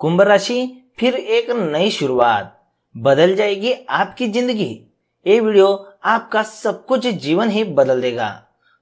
कुंभ राशि, फिर एक नई शुरुआत, बदल जाएगी आपकी जिंदगी। ये वीडियो आपका सब कुछ जीवन ही बदल देगा।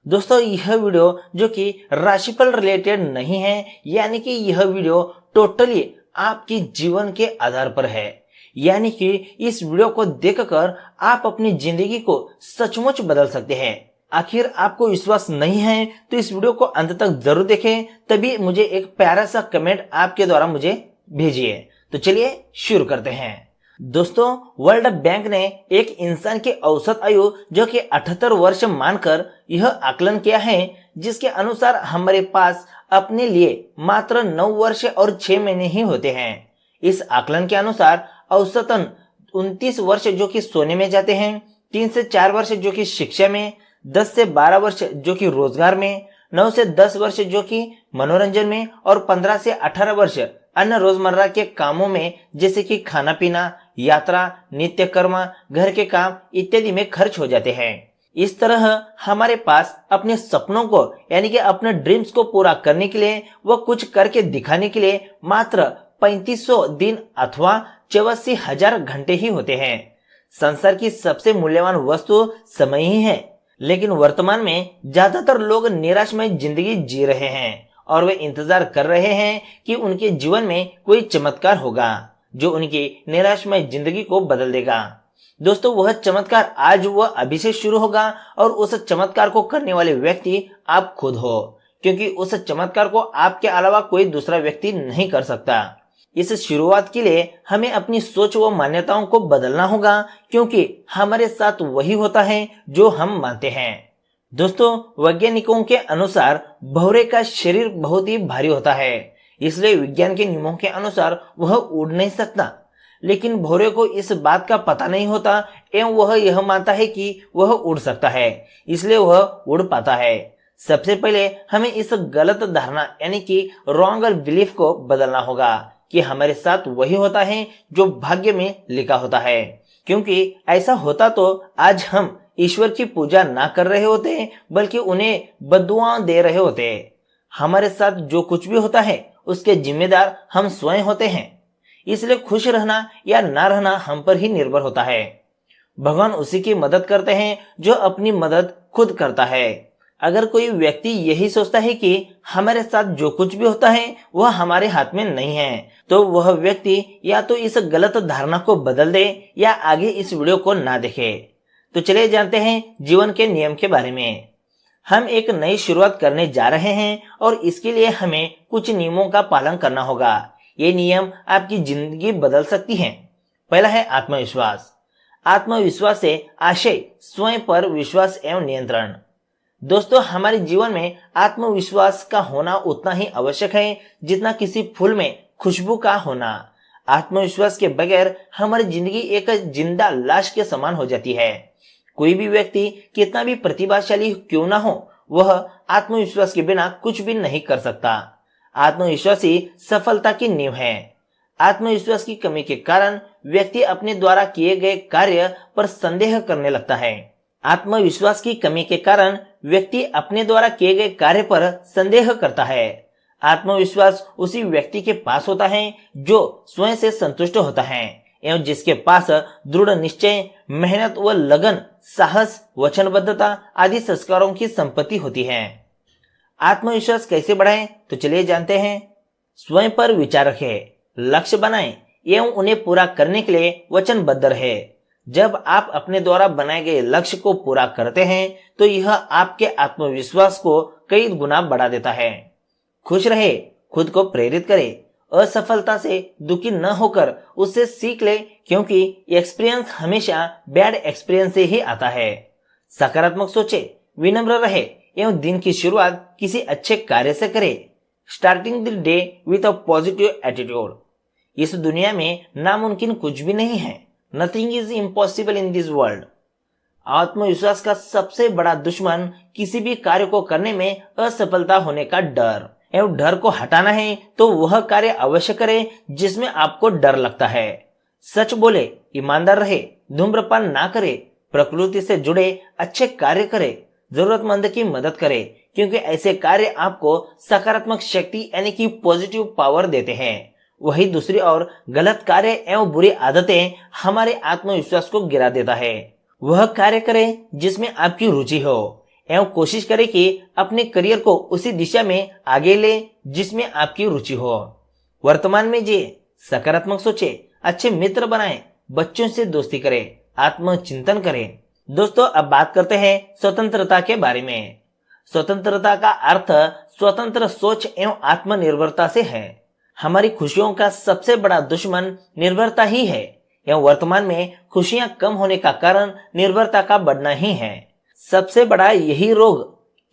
दोस्तों, यह वीडियो जो कि राशिफल रिलेटेड नहीं है, यानी कि यह वीडियो टोटली आपकी जीवन के आधार पर है। यानी कि इस वीडियो को देखकर आप अपनी जिंदगी को सचमुच बदल सकते हैं। आखिर आपको विश्वास नहीं है तो इस वीडियो को अंत तक जरूर देखें, तभी मुझे एक प्यारा सा कमेंट आपके द्वारा मुझे भेजिए। तो चलिए शुरू करते हैं। दोस्तों, वर्ल्ड बैंक ने एक इंसान की औसत आयु जो कि 78 वर्ष मानकर यह आकलन किया है, जिसके अनुसार हमारे पास अपने लिए मात्र 9 वर्ष और 6 महीने ही होते हैं। इस आकलन के अनुसार औसतन 29 वर्ष जो कि सोने में जाते हैं, 3 से 4 वर्ष जो कि शिक्षा में, 10 से 12 वर्ष जो कि रोजगार में, 9 से 10 वर्ष जो कि मनोरंजन में और 15 से 18 वर्ष अन्य रोजमर्रा के कामों में, जैसे कि खाना पीना, यात्रा, नित्य कर्म, घर के काम इत्यादि में खर्च हो जाते हैं। इस तरह हमारे पास अपने सपनों को यानी कि अपने ड्रीम्स को पूरा करने के लिए व कुछ करके दिखाने के लिए मात्र 3500 दिन अथवा 84,000 घंटे ही होते हैं। संसार की सबसे मूल्यवान वस्तु समय ही है, लेकिन वर्तमान में ज्यादातर लोग निराशमय जिंदगी जी रहे हैं और वे इंतजार कर रहे हैं कि उनके जीवन में कोई चमत्कार होगा जो उनकी निराशमय जिंदगी को बदल देगा। दोस्तों, वह चमत्कार आज व अभी से शुरू होगा और उस चमत्कार को करने वाले व्यक्ति आप खुद हो, क्योंकि उस चमत्कार को आपके अलावा कोई दूसरा व्यक्ति नहीं कर सकता। इस शुरुआत के लिए हमें अपनी सोच व मान्यताओं को बदलना होगा, क्योंकि हमारे साथ वही होता है जो हम मानते हैं। दोस्तों, वैज्ञानिकों के अनुसार भौरे का शरीर बहुत ही भारी होता है, इसलिए विज्ञान के नियमों के अनुसार वह उड़ नहीं सकता। लेकिन भौरे को इस बात का पता नहीं होता एवं वह यह मानता है कि वह उड़ सकता है, इसलिए वह उड़ पाता है। सबसे पहले हमें इस गलत धारणा यानी कि रॉन्ग बिलीफ को बदलना होगा कि हमारे साथ वही होता है जो भाग्य में लिखा होता है, क्योंकि ऐसा होता तो आज हम ईश्वर की पूजा ना कर रहे होते, बल्कि उन्हें बद्दुआ दे रहे होते। हमारे साथ जो कुछ भी होता है उसके जिम्मेदार हम स्वयं होते हैं, इसलिए खुश रहना या ना रहना हम पर ही निर्भर होता है। भगवान उसी की मदद करते हैं जो अपनी मदद खुद करता है। अगर कोई व्यक्ति यही सोचता है कि हमारे साथ जो कुछ भी होता है वह हमारे हाथ में नहीं है, तो वह व्यक्ति या तो इस गलत धारणा को बदल दे या आगे इस वीडियो को ना देखे। तो चलिए जानते हैं जीवन के नियम के बारे में। हम एक नई शुरुआत करने जा रहे हैं और इसके लिए हमें कुछ नियमों का पालन करना होगा। ये नियम आपकी जिंदगी बदल सकती हैं। पहला है आत्मविश्वास। आत्मविश्वास से आशय स्वयं पर विश्वास एवं नियंत्रण। दोस्तों, हमारे जीवन में आत्मविश्वास का होना उतना ही आवश्यक है जितना किसी फूल में खुशबू का होना। आत्मविश्वास के बगैर हमारी जिंदगी एक जिंदा लाश के समान हो जाती है। कोई भी व्यक्ति कितना भी प्रतिभाशाली क्यों ना हो, वह आत्मविश्वास के बिना कुछ भी नहीं कर सकता। आत्मविश्वास ही सफलता की नींव है। आत्मविश्वास की कमी के कारण व्यक्ति अपने द्वारा किए गए कार्य पर संदेह करने लगता है। आत्मविश्वास की कमी के कारण व्यक्ति अपने द्वारा किए गए कार्य पर संदेह करता है। आत्मविश्वास उसी व्यक्ति के पास होता है जो स्वयं से संतुष्ट होता है एवं जिसके पास दृढ़ निश्चय, मेहनत व लगन, साहस, वचनबद्धता आदि संस्कारों की संपत्ति होती है। आत्मविश्वास कैसे बढ़ाएं, तो चलिए जानते हैं। स्वयं पर विचार रखें, लक्ष्य बनाएं एवं उन्हें पूरा करने के लिए वचनबद्ध रहे। जब आप अपने द्वारा बनाए गए लक्ष्य को पूरा करते हैं तो यह आपके आत्मविश्वास को कई गुना बढ़ा देता है। खुश रहे, खुद को प्रेरित करे, असफलता से दुखी न होकर उससे सीख ले, क्योंकि एक्सपीरियंस हमेशा बैड एक्सपीरियंस से ही आता है। सकारात्मक सोचे, विनम्र रहे एवं दिन की शुरुआत किसी अच्छे कार्य से करे। Starting the day with a positive attitude. इस दुनिया में नामुमकिन कुछ भी नहीं है। Nothing is impossible in this world. आत्मविश्वास का सबसे बड़ा दुश्मन किसी भी कार्य को करने में असफलता होने का डर एवं डर को हटाना है तो वह कार्य अवश्य करें जिसमें आपको डर लगता है। सच बोले, ईमानदार रहे, धूम्रपान ना करे, प्रकृति से जुड़े अच्छे कार्य करे, जरूरतमंद की मदद करे, क्योंकि ऐसे कार्य आपको सकारात्मक शक्ति यानी कि पॉजिटिव पावर देते हैं। वही दूसरी ओर गलत कार्य एवं बुरी आदतें हमारे आत्मविश्वास को गिरा देता है। वह कार्य करें जिसमें आपकी रुचि हो एवं कोशिश करें कि अपने करियर को उसी दिशा में आगे ले जिसमें आपकी रुचि हो। वर्तमान में जी सकारात्मक सोचे, अच्छे मित्र बनाएं, बच्चों से दोस्ती करें, आत्मचिंतन करें। दोस्तों अब बात करते हैं स्वतंत्रता के बारे में। स्वतंत्रता का अर्थ स्वतंत्र सोच एवं आत्मनिर्भरता से है। हमारी खुशियों का सबसे बड़ा दुश्मन निर्भरता ही है एवं वर्तमान में खुशियां कम होने का कारण निर्भरता का बढ़ना ही है। सबसे बड़ा यही रोग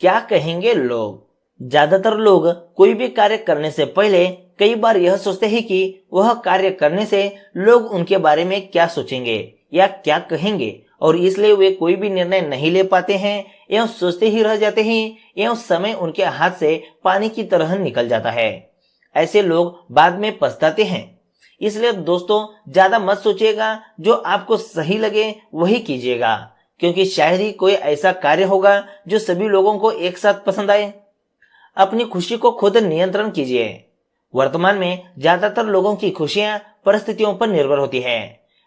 क्या कहेंगे लोग। ज्यादातर लोग कोई भी कार्य करने से पहले कई बार यह सोचते हैं कि वह कार्य करने से लोग उनके बारे में क्या सोचेंगे या क्या कहेंगे, और इसलिए वे कोई भी निर्णय नहीं ले पाते हैं एवं सोचते ही रह जाते हैं एवं समय उनके हाथ से पानी की तरह निकल जाता है। ऐसे लोग बाद में पछताते हैं। इसलिए दोस्तों ज्यादा मत सोचिएगा, जो आपको सही लगे वही कीजिएगा, क्योंकि शायद ही कोई ऐसा कार्य होगा जो सभी लोगों को एक साथ पसंद आए। अपनी खुशी को खुद नियंत्रण कीजिए। वर्तमान में ज्यादातर लोगों की खुशियां परिस्थितियों पर निर्भर होती है।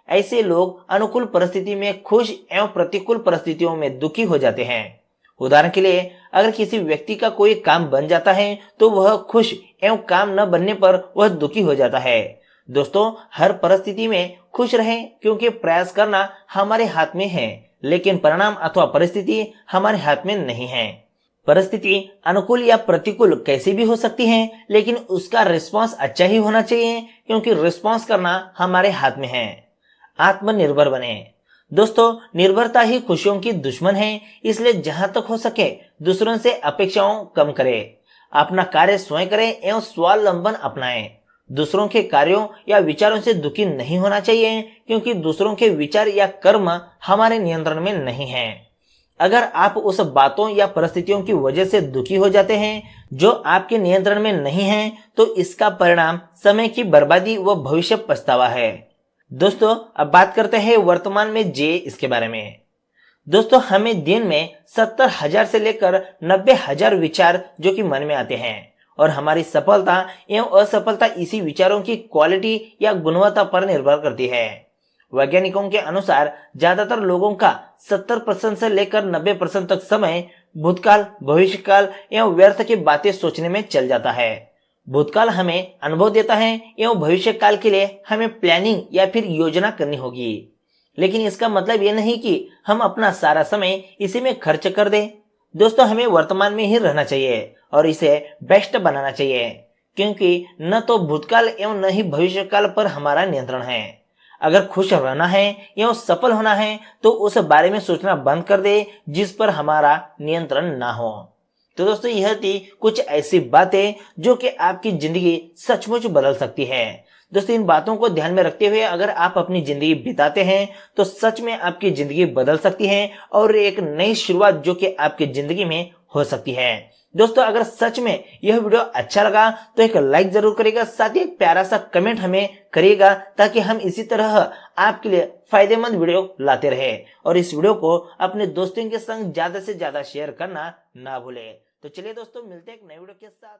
ऐसे लोग अनुकूल परिस्थिति में खुश एवं प्रतिकूल परिस्थितियों में दुखी हो जाते हैं। उदाहरण के लिए अगर किसी व्यक्ति का कोई काम बन जाता है तो वह खुश एवं काम न बनने पर वह दुखी हो जाता है। दोस्तों हर परिस्थिति में खुश रहें, क्योंकि प्रयास करना हमारे हाथ में है, लेकिन परिणाम अथवा परिस्थिति हमारे हाथ में नहीं है। परिस्थिति अनुकूल या प्रतिकूल कैसी भी हो सकती है, लेकिन उसका रिस्पांस अच्छा ही होना चाहिए, क्योंकि रिस्पांस करना हमारे हाथ में है। आत्मनिर्भर बने। दोस्तों निर्भरता ही खुशियों की दुश्मन है, इसलिए जहां तक हो सके दूसरों से अपेक्षाओं कम करें। अपना कार्य स्वयं करें एवं स्वावलंबन अपनाएं। दूसरों के कार्यों या विचारों से दुखी नहीं होना चाहिए, क्योंकि दूसरों के विचार या कर्म हमारे नियंत्रण में नहीं है। अगर आप उस बातों या परिस्थितियों की वजह से दुखी हो जाते हैं जो आपके नियंत्रण में नहीं है, तो इसका परिणाम समय की बर्बादी व भविष्य पछतावा है। दोस्तों अब बात करते हैं वर्तमान में जे इसके बारे में। दोस्तों हमें दिन में 70,000 से लेकर 90,000 विचार जो कि मन में आते हैं, और हमारी सफलता एवं असफलता इसी विचारों की क्वालिटी या गुणवत्ता पर निर्भर करती है। वैज्ञानिकों के अनुसार ज्यादातर लोगों का 70% से लेकर 90% तक समय भूतकाल, भविष्यकाल एवं व्यर्थ की बातें सोचने में चल जाता है। भूतकाल हमें अनुभव देता है एवं भविष्यकाल के लिए हमें प्लानिंग या फिर योजना करनी होगी, लेकिन इसका मतलब ये नहीं कि हम अपना सारा समय इसी में खर्च कर दें। दोस्तों हमें वर्तमान में ही रहना चाहिए और इसे बेस्ट बनाना चाहिए, क्योंकि न तो भूतकाल एवं न ही भविष्यकाल पर हमारा नियंत्रण है। अगर खुश रहना है एवं सफल होना है तो उस बारे में सोचना बंद कर दे जिस पर हमारा नियंत्रण ना हो। तो दोस्तों यह थी कुछ ऐसी बातें जो कि आपकी जिंदगी सचमुच बदल सकती है। दोस्तों इन बातों को ध्यान में रखते हुए अगर आप अपनी जिंदगी बिताते हैं तो सच में आपकी जिंदगी बदल सकती है और एक नई शुरुआत जो कि आपकी जिंदगी में हो सकती है। दोस्तों अगर सच में यह वीडियो अच्छा लगा तो एक लाइक जरूर करिएगा, साथ ही एक प्यारा सा कमेंट हमें करिएगा, ताकि हम इसी तरह आपके लिए फायदेमंद वीडियो लाते रहे। और इस वीडियो को अपने दोस्तों के संग ज्यादा से ज्यादा शेयर करना ना भूले। तो चलिए दोस्तों मिलते हैं एक नए वीडियो के साथ।